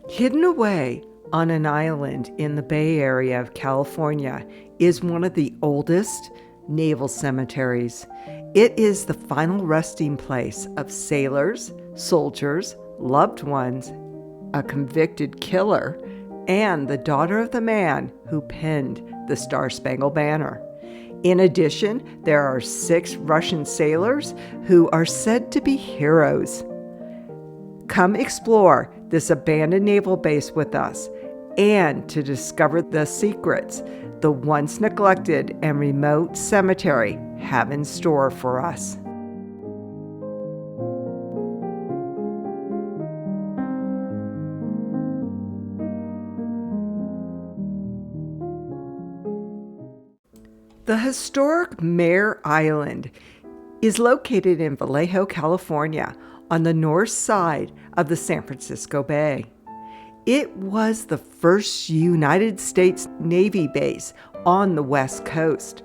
Hidden away on an island in the Bay Area of California is one of the oldest naval cemeteries. It is the final resting place of sailors, soldiers, loved ones, a convicted killer, and the daughter of the man who penned the Star-Spangled Banner. In addition, there are 6 Russian sailors who are said to be heroes. Come explore this abandoned naval base with us and to discover the secrets the once neglected and remote cemetery have in store for us. The historic Mare Island is located in Vallejo, California, on the north side of the San Francisco Bay. It was the first United States Navy base on the West Coast,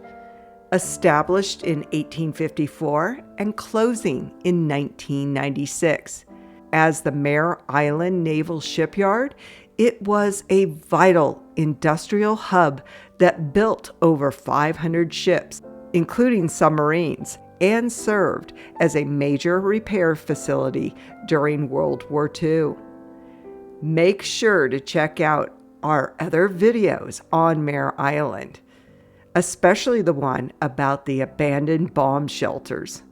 established in 1854 and closing in 1996. As the Mare Island Naval Shipyard, it was a vital industrial hub that built over 500 ships, including submarines, and served as a major repair facility during World War II. Make sure to check out our other videos on Mare Island, especially the one about the abandoned bomb shelters.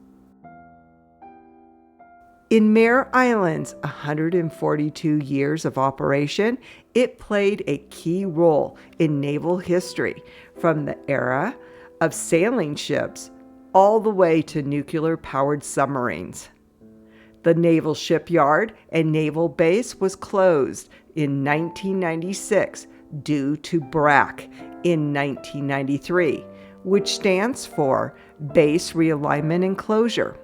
In Mare Island's 142 years of operation, it played a key role in naval history from the era of sailing ships all the way to nuclear-powered submarines. The naval shipyard and naval base was closed in 1996 due to BRAC in 1993, which stands for Base Realignment and Closure.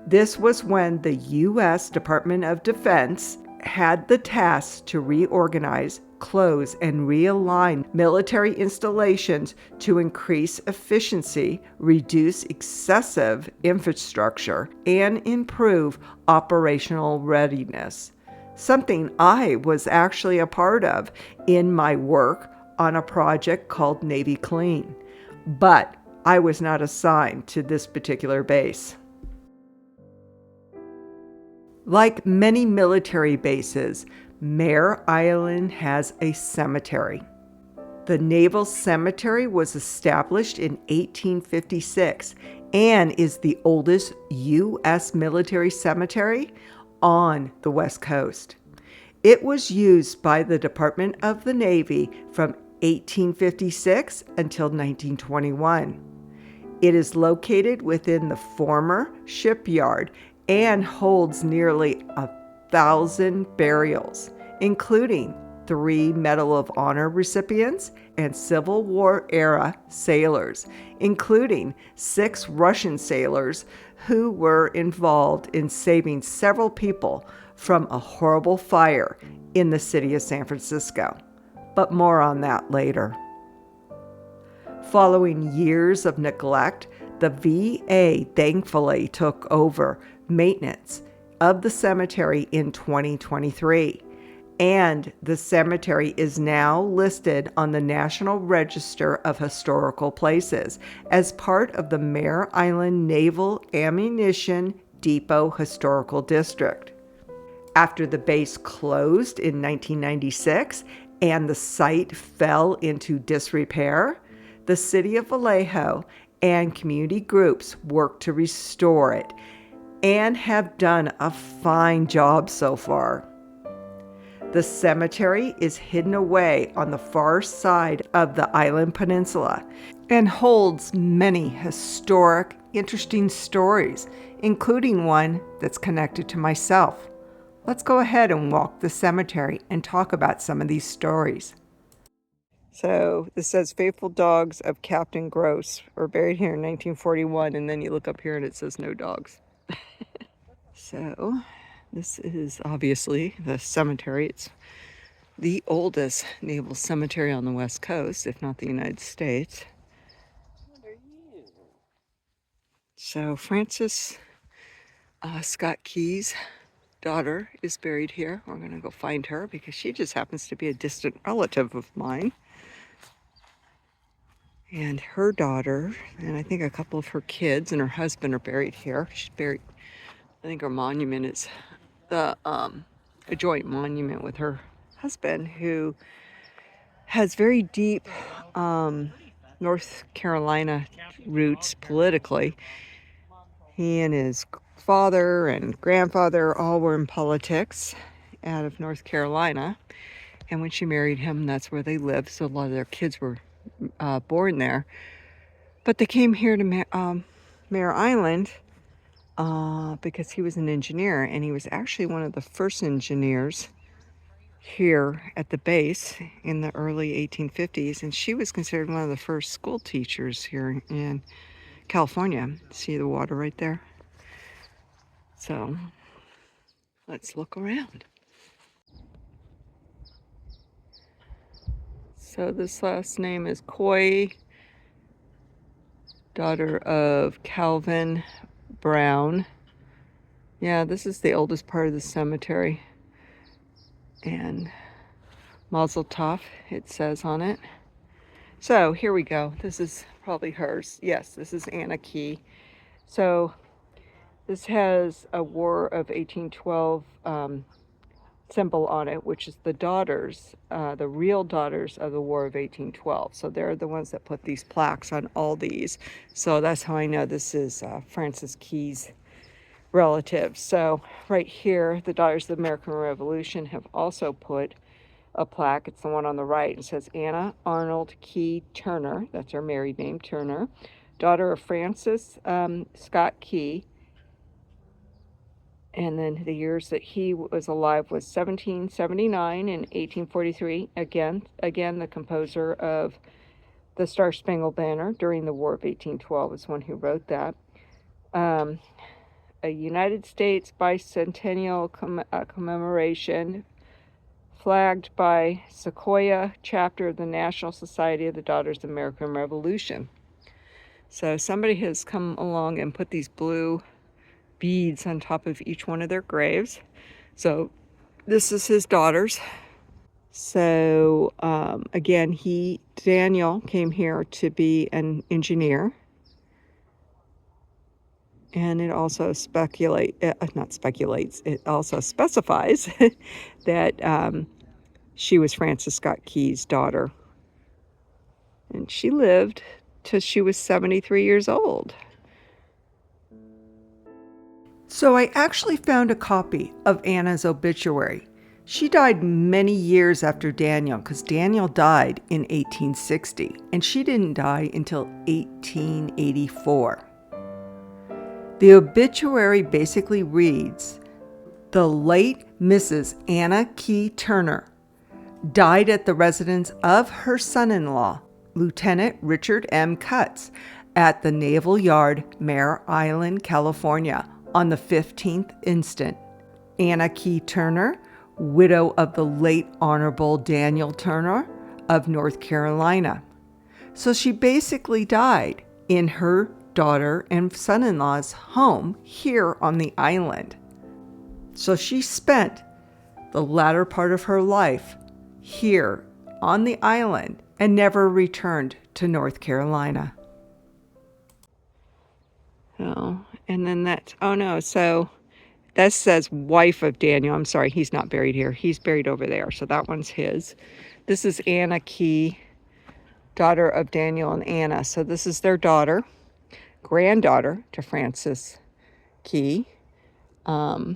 This was when the U.S. Department of Defense had the task to reorganize, close, and realign military installations to increase efficiency, reduce excessive infrastructure, and improve operational readiness. Something I was actually a part of in my work on a project called Navy Clean, but I was not assigned to this particular base. Like many military bases, Mare Island has a cemetery. The Naval Cemetery was established in 1856 and is the oldest U.S. military cemetery on the West Coast. It was used by the Department of the Navy from 1856 until 1921. It is located within the former shipyard and holds nearly 1,000 burials, including 3 Medal of Honor recipients and Civil War-era sailors, including 6 Russian sailors who were involved in saving several people from a horrible fire in the city of San Francisco. But more on that later. Following years of neglect, the VA thankfully took over maintenance of the cemetery in 2023, and the cemetery is now listed on the National Register of Historical Places as part of the Mare Island Naval Ammunition Depot Historical District. After the base closed in 1996 and the site fell into disrepair, the city of Vallejo and community groups worked to restore it and have done a fine job so far. The cemetery is hidden away on the far side of the island peninsula and holds many historic, interesting stories, including one that's connected to myself. Let's go ahead and walk the cemetery and talk about some of these stories. So this says faithful dogs of Captain Gross were buried here in 1941, and then you look up here and it says no dogs. So this is obviously the cemetery. It's the oldest naval cemetery on the West Coast, if not the United States. So Francis Scott Keyes daughter is buried here. We're going to go find her because she just happens to be a distant relative of mine. And her daughter, and I think a couple of her kids and her husband are buried here. She's buried, I think her monument is a joint monument with her husband, who has very deep North Carolina roots politically. He and his father and grandfather all were in politics out of North Carolina. And when she married him, that's where they lived. So a lot of their kids were born there. But they came here to Mare Island because he was an engineer. And he was actually one of the first engineers here at the base in the early 1850s. And she was considered one of the first school teachers here in California. See the water right there? So let's look around. So this last name is Coy, daughter of Calvin Brown. Yeah, this is the oldest part of the cemetery. And Mazel Tov, it says on it. So here we go. This is probably hers. Yes, this is Anna Key. So this has a War of 1812 symbol on it, which is the daughters, the real daughters of the War of 1812. So they're the ones that put these plaques on all these. So that's how I know this is Francis Key's relatives. So right here, the Daughters of the American Revolution have also put a plaque. It's the one on the right. It says Anna Arnold Key Turner. That's her married name, Turner, daughter of Francis Scott Key. And then the years that he was alive was 1779 and 1843. Again, the composer of the Star Spangled Banner during the War of 1812 is one who wrote that. A United States bicentennial commemoration flagged by Sequoia chapter of the National Society of the Daughters of the American Revolution. So somebody has come along and put these blue beads on top of each one of their graves. So this is his daughters. So again, Daniel came here to be an engineer. And it also it also specifies that she was Francis Scott Key's daughter. And she lived till she was 73 years old. So I actually found a copy of Anna's obituary. She died many years after Daniel, because Daniel died in 1860, and she didn't die until 1884. The obituary basically reads, "The late Mrs. Anna Key Turner died at the residence of her son-in-law, Lieutenant Richard M. Cutts, at the Naval Yard, Mare Island, California, on the 15th instant. Anna Key Turner, widow of the late Honorable Daniel Turner of North Carolina." So she basically died in her daughter and son-in-law's home here on the island. So she spent the latter part of her life here on the island and never returned to North Carolina. Oh, and then so that says wife of Daniel. I'm sorry, he's not buried here. He's buried over there. So that one's his. This is Anna Key, daughter of Daniel and Anna. So this is their daughter, granddaughter to Francis Key. And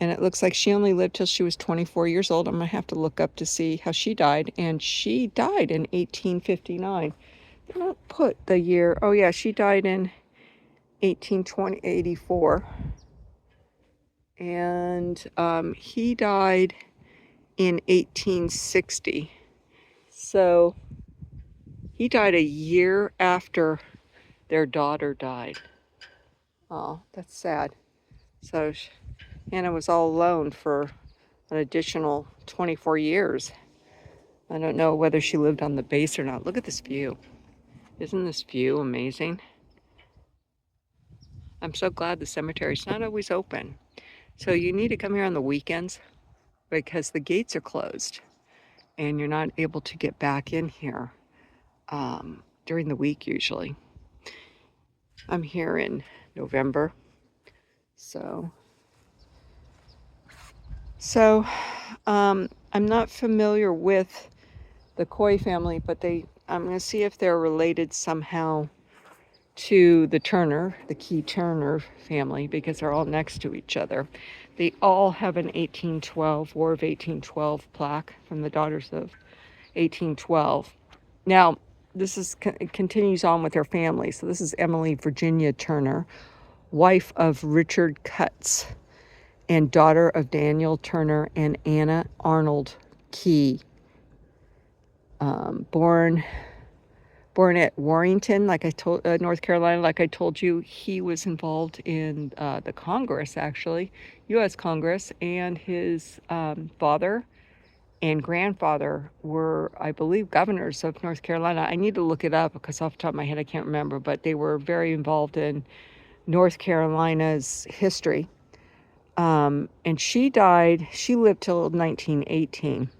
it looks like she only lived till she was 24 years old. I'm going to have to look up to see how she died. And she died in 1859. They don't put the year. Oh, yeah, she died in 1884. And he died in 1860. So he died a year after their daughter died. Oh, that's sad. So Anna was all alone for an additional 24 years. I don't know whether she lived on the base or not. Look at this view. Isn't this view amazing? I'm so glad the cemetery's not always open. So you need to come here on the weekends because the gates are closed and you're not able to get back in here during the week usually. I'm here in November. So I'm not familiar with the Coy family, but I'm going to see if they're related somehow to the Key Turner family, because they're all next to each other. They all have an 1812, War of 1812 plaque from the Daughters of 1812. Now, it continues on with their family. So this is Emily Virginia Turner, wife of Richard Cutts, and daughter of Daniel Turner and Anna Arnold Key. Born at Warrenton, North Carolina, like I told you. He was involved in the Congress, actually, U.S. Congress, and his father and grandfather were, I believe, governors of North Carolina. I need to look it up because off the top of my head I can't remember, but they were very involved in North Carolina's history. And she lived till 1918.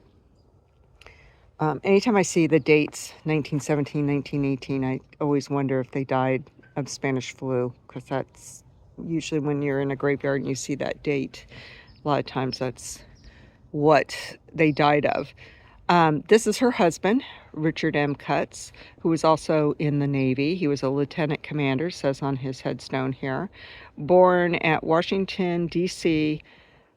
Anytime I see the dates, 1917, 1918, I always wonder if they died of Spanish flu, because that's usually when you're in a graveyard and you see that date, a lot of times that's what they died of. This is her husband, Richard M. Cutts, who was also in the Navy. He was a lieutenant commander, says on his headstone here. Born at Washington, D.C.,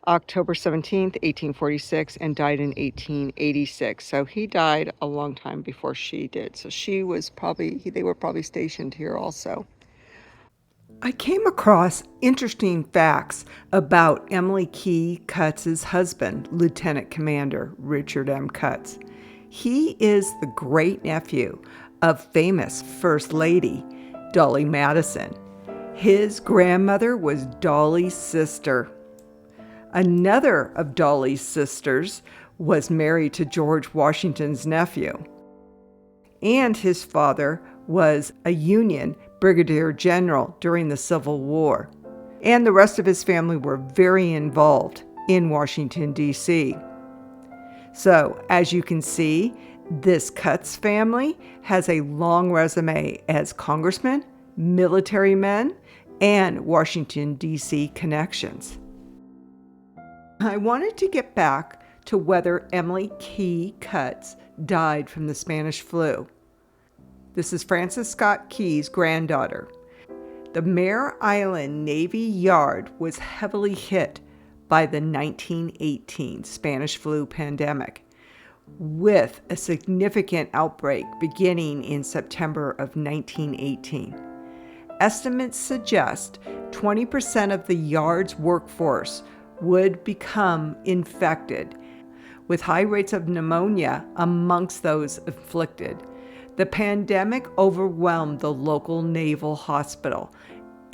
October 17th, 1846, and died in 1886. So he died a long time before she did. So they were probably stationed here also. I came across interesting facts about Emily Key Cutts' husband, Lieutenant Commander Richard M. Cutts. He is the great-nephew of famous First Lady Dolly Madison. His grandmother was Dolly's sister. Another of Dolly's sisters was married to George Washington's nephew. And his father was a Union brigadier general during the Civil War. And the rest of his family were very involved in Washington, D.C. So, as you can see, this Cutts family has a long resume as congressmen, military men, and Washington, D.C. connections. I wanted to get back to whether Emily Key Cutts died from the Spanish flu. This is Frances Scott Key's granddaughter. The Mare Island Navy Yard was heavily hit by the 1918 Spanish flu pandemic, with a significant outbreak beginning in September of 1918. Estimates suggest 20% of the yard's workforce would become infected, with high rates of pneumonia amongst those afflicted. The pandemic overwhelmed the local naval hospital,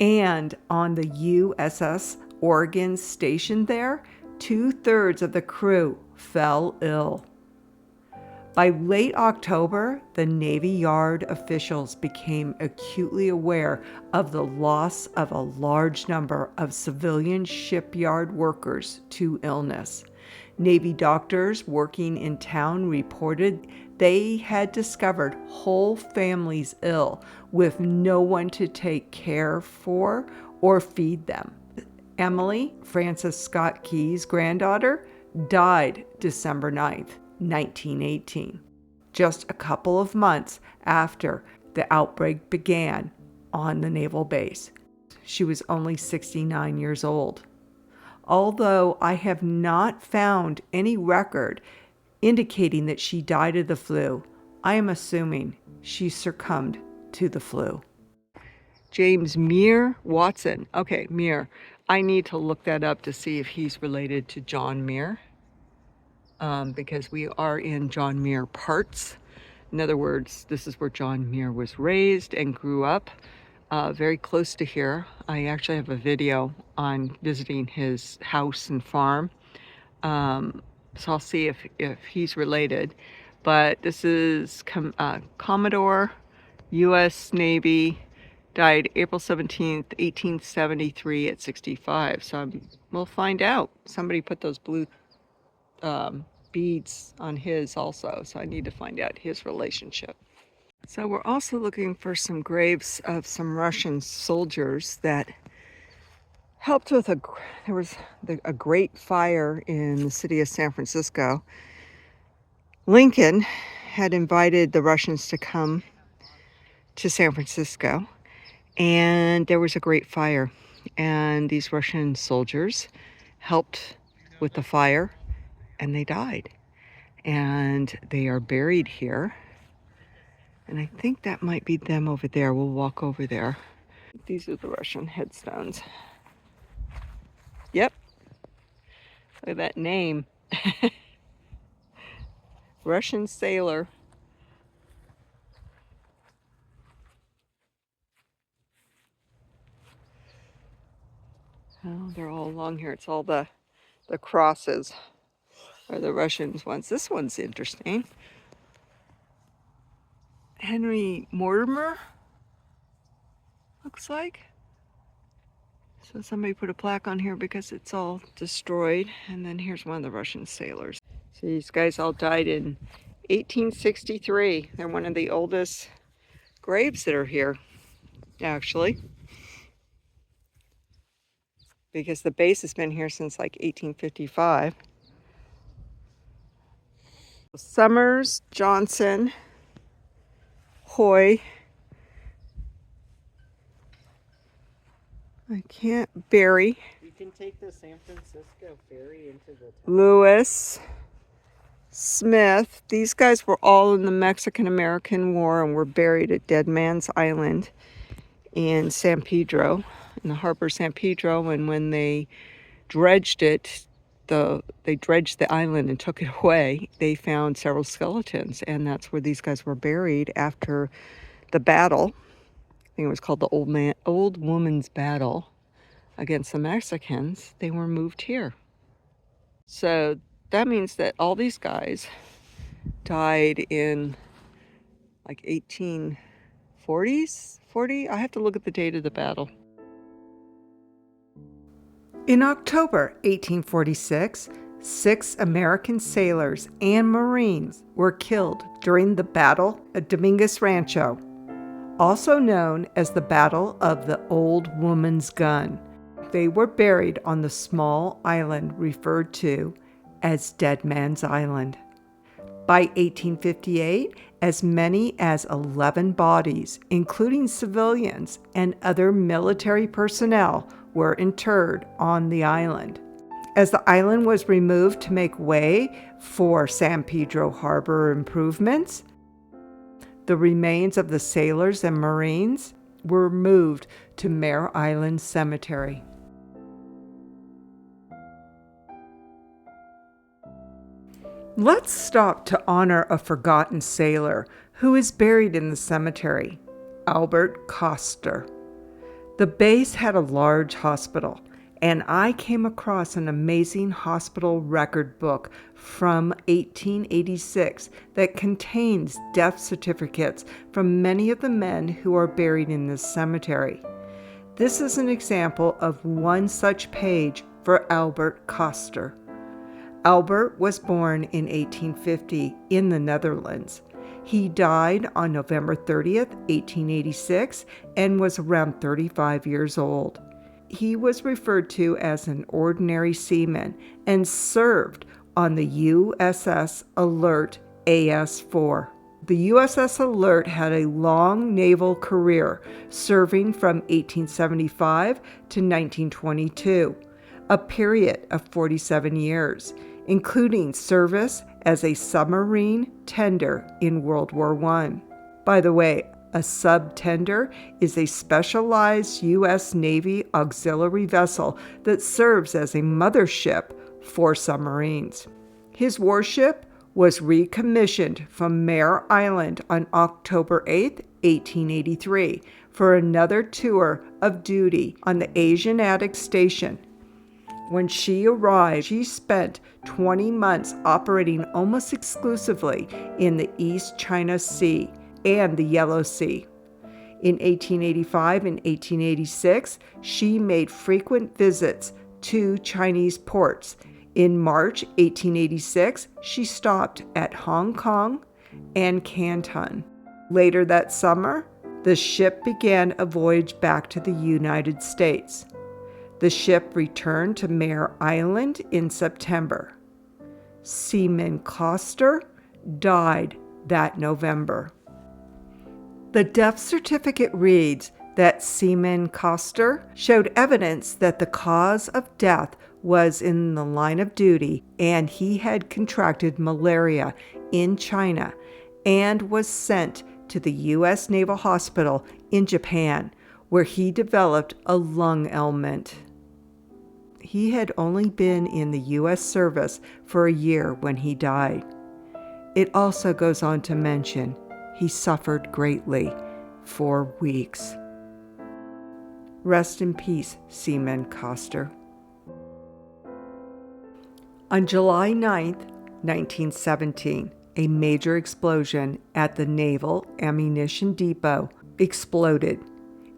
and on the USS Oregon stationed there, 2/3 of the crew fell ill. By late October, the Navy Yard officials became acutely aware of the loss of a large number of civilian shipyard workers to illness. Navy doctors working in town reported they had discovered whole families ill with no one to take care for or feed them. Emily, Frances Scott Key's granddaughter, died December 9th, 1918, just a couple of months after the outbreak began on the naval base. She was only 69 years old. Although I have not found any record indicating that she died of the flu, I am assuming she succumbed to the flu. James Muir Watson. Okay, Muir. I need to look that up to see if he's related to John Muir. Because we are in John Muir parts. In other words, this is where John Muir was raised and grew up, very close to here. I actually have a video on visiting his house and farm. So I'll see if he's related. But this is Commodore, U.S. Navy, died April 17th, 1873 at 65. So we'll find out. Somebody put those blue beads on his also, so I need to find out his relationship. So we're also looking for some graves of some Russian soldiers that helped with there was a great fire in the city of San Francisco. Lincoln had invited the Russians to come to San Francisco, and there was a great fire, and these Russian soldiers helped with the fire, and they died, and they are buried here. And I think that might be them over there. We'll walk over there. These are the Russian headstones. Yep. Look at that name. Russian sailor. Oh, they're all along here. It's all the crosses are the Russians ones. This one's interesting. Henry Mortimer, looks like. So somebody put a plaque on here because it's all destroyed. And then here's one of the Russian sailors. So these guys all died in 1863. They're one of the oldest graves that are here, actually, because the base has been here since like 1855. Summers, Johnson, Hoy, Barry. You can take the San Francisco ferry into the town. Lewis, Smith. These guys were all in the Mexican-American War and were buried at Dead Man's Island in San Pedro, in the harbor of San Pedro. And when they dredged it, they dredged the island and took it away, they found several skeletons, and that's where these guys were buried after the battle. I think it was called the Old Woman's Battle against the Mexicans. They were moved here. So that means that all these guys died in like 1840s, 40? I have to look at the date of the battle. In October 1846, 6 American sailors and Marines were killed during the Battle of Dominguez Rancho, also known as the Battle of the Old Woman's Gun. They were buried on the small island referred to as Dead Man's Island. By 1858, as many as 11 bodies, including civilians and other military personnel, were interred on the island. As the island was removed to make way for San Pedro Harbor improvements, the remains of the sailors and Marines were moved to Mare Island Cemetery. Let's stop to honor a forgotten sailor who is buried in the cemetery, Albert Coster. The base had a large hospital, and I came across an amazing hospital record book from 1886 that contains death certificates from many of the men who are buried in this cemetery. This is an example of one such page for Albert Coster. Albert was born in 1850 in the Netherlands. He died on November 30th, 1886, and was around 35 years old. He was referred to as an ordinary seaman and served on the USS Alert AS-4. The USS Alert had a long naval career, serving from 1875 to 1922, a period of 47 years, including service as a submarine tender in World War I. By the way, a sub-tender is a specialized U.S. Navy auxiliary vessel that serves as a mothership for submarines. His warship was recommissioned from Mare Island on October 8, 1883, for another tour of duty on the Asiatic Station. When she arrived, she spent 20 months operating almost exclusively in the East China Sea and the Yellow Sea. In 1885 and 1886, she made frequent visits to Chinese ports. In March 1886, she stopped at Hong Kong and Canton. Later that summer, the ship began a voyage back to the United States. The ship returned to Mare Island in September. Seaman Coster died that November. The death certificate reads that Seaman Coster showed evidence that the cause of death was in the line of duty, and he had contracted malaria in China and was sent to the U.S. Naval Hospital in Japan, where he developed a lung ailment. He had only been in the U.S. service for a year when he died. It also goes on to mention he suffered greatly for weeks. Rest in peace, Seaman Coster. On July 9, 1917, a major explosion at the Naval Ammunition Depot exploded.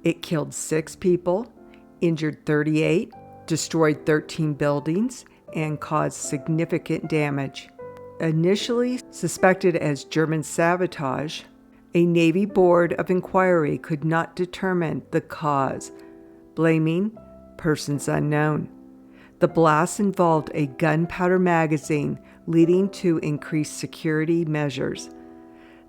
It killed 6 people, injured 38, destroyed 13 buildings, and caused significant damage. Initially suspected as German sabotage, a Navy Board of Inquiry could not determine the cause, blaming persons unknown. The blast involved a gunpowder magazine, leading to increased security measures.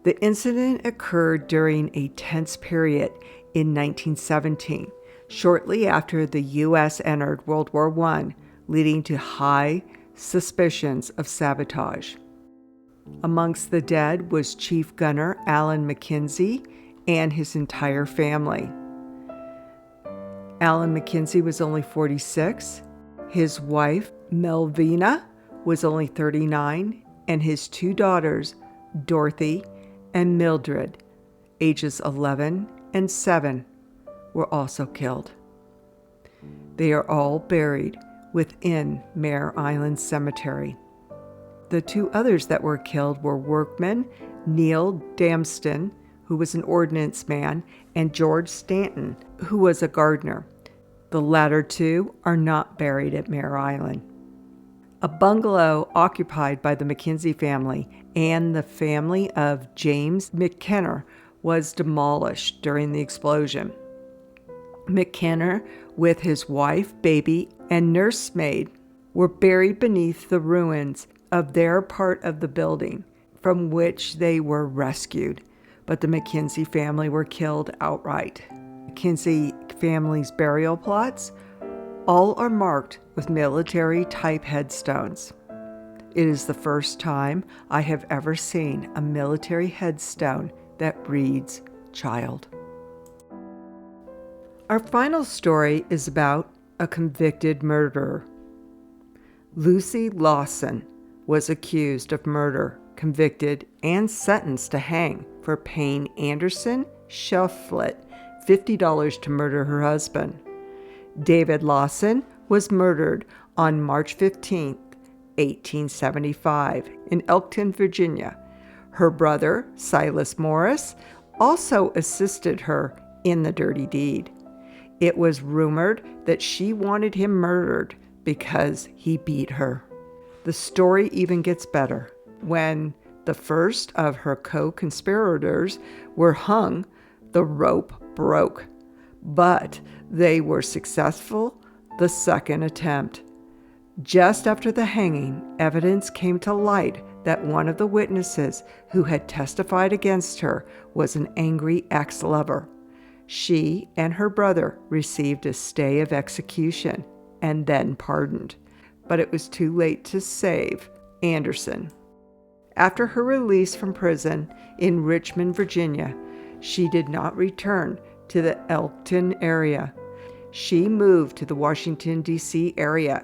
The incident occurred during a tense period in 1917, shortly after the U.S. entered World War I, leading to high suspicions of sabotage. Amongst the dead was Chief Gunner Alan McKenzie and his entire family. Alan McKenzie was only 46. His wife, Melvina, was only 39, and his 2 daughters, Dorothy and Mildred, ages 11 and 7, were also killed. They are all buried within Mare Island Cemetery. The 2 others that were killed were workman Neil Damston, who was an ordnance man, and George Stanton, who was a gardener. The latter 2 are not buried at Mare Island. A bungalow occupied by the McKenzie family and the family of James McKenna was demolished during the explosion. McKenna, with his wife, baby, and nursemaid, were buried beneath the ruins of their part of the building, from which they were rescued, but the McKenzie family were killed outright. McKenzie family's burial plots all are marked with military-type headstones. It is the first time I have ever seen a military headstone that reads "Child." Our final story is about a convicted murderer. Lucy Lawson was accused of murder, convicted, and sentenced to hang for paying Anderson Shefflet $50 to murder her husband. David Lawson was murdered on March 15, 1875, in Elkton, Virginia. Her brother, Silas Morris, also assisted her in the dirty deed. It was rumored that she wanted him murdered because he beat her. The story even gets better. When the first of her co-conspirators were hung, the rope broke, but they were successful the second attempt. Just after the hanging, evidence came to light that one of the witnesses who had testified against her was an angry ex-lover. She and her brother received a stay of execution and then pardoned, but it was too late to save Anderson. After her release from prison in Richmond, Virginia, she did not return to the Elkton area. She moved to the Washington, D.C. area.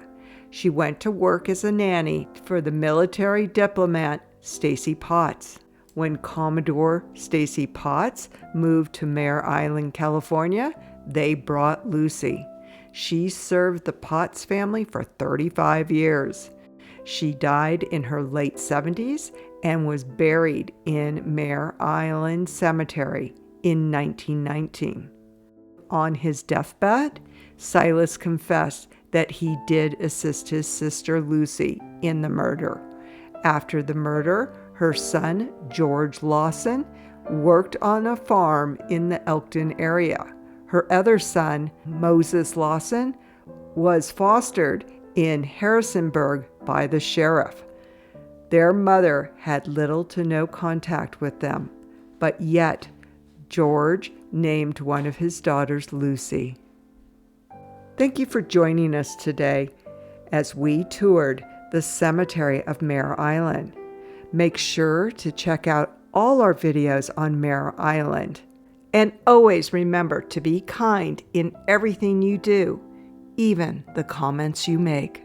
She went to work as a nanny for the military diplomat Stacy Potts. When Commodore Stacy Potts moved to Mare Island, California, they brought Lucy. She served the Potts family for 35 years. She died in her late 70s and was buried in Mare Island Cemetery in 1919. On his deathbed, Silas confessed that he did assist his sister Lucy in the murder. After the murder, her son, George Lawson, worked on a farm in the Elkton area. Her other son, Moses Lawson, was fostered in Harrisonburg by the sheriff. Their mother had little to no contact with them, but yet George named one of his daughters Lucy. Thank you for joining us today as we toured the cemetery of Mare Island. Make sure to check out all our videos on Mare Island. And always remember to be kind in everything you do, even the comments you make.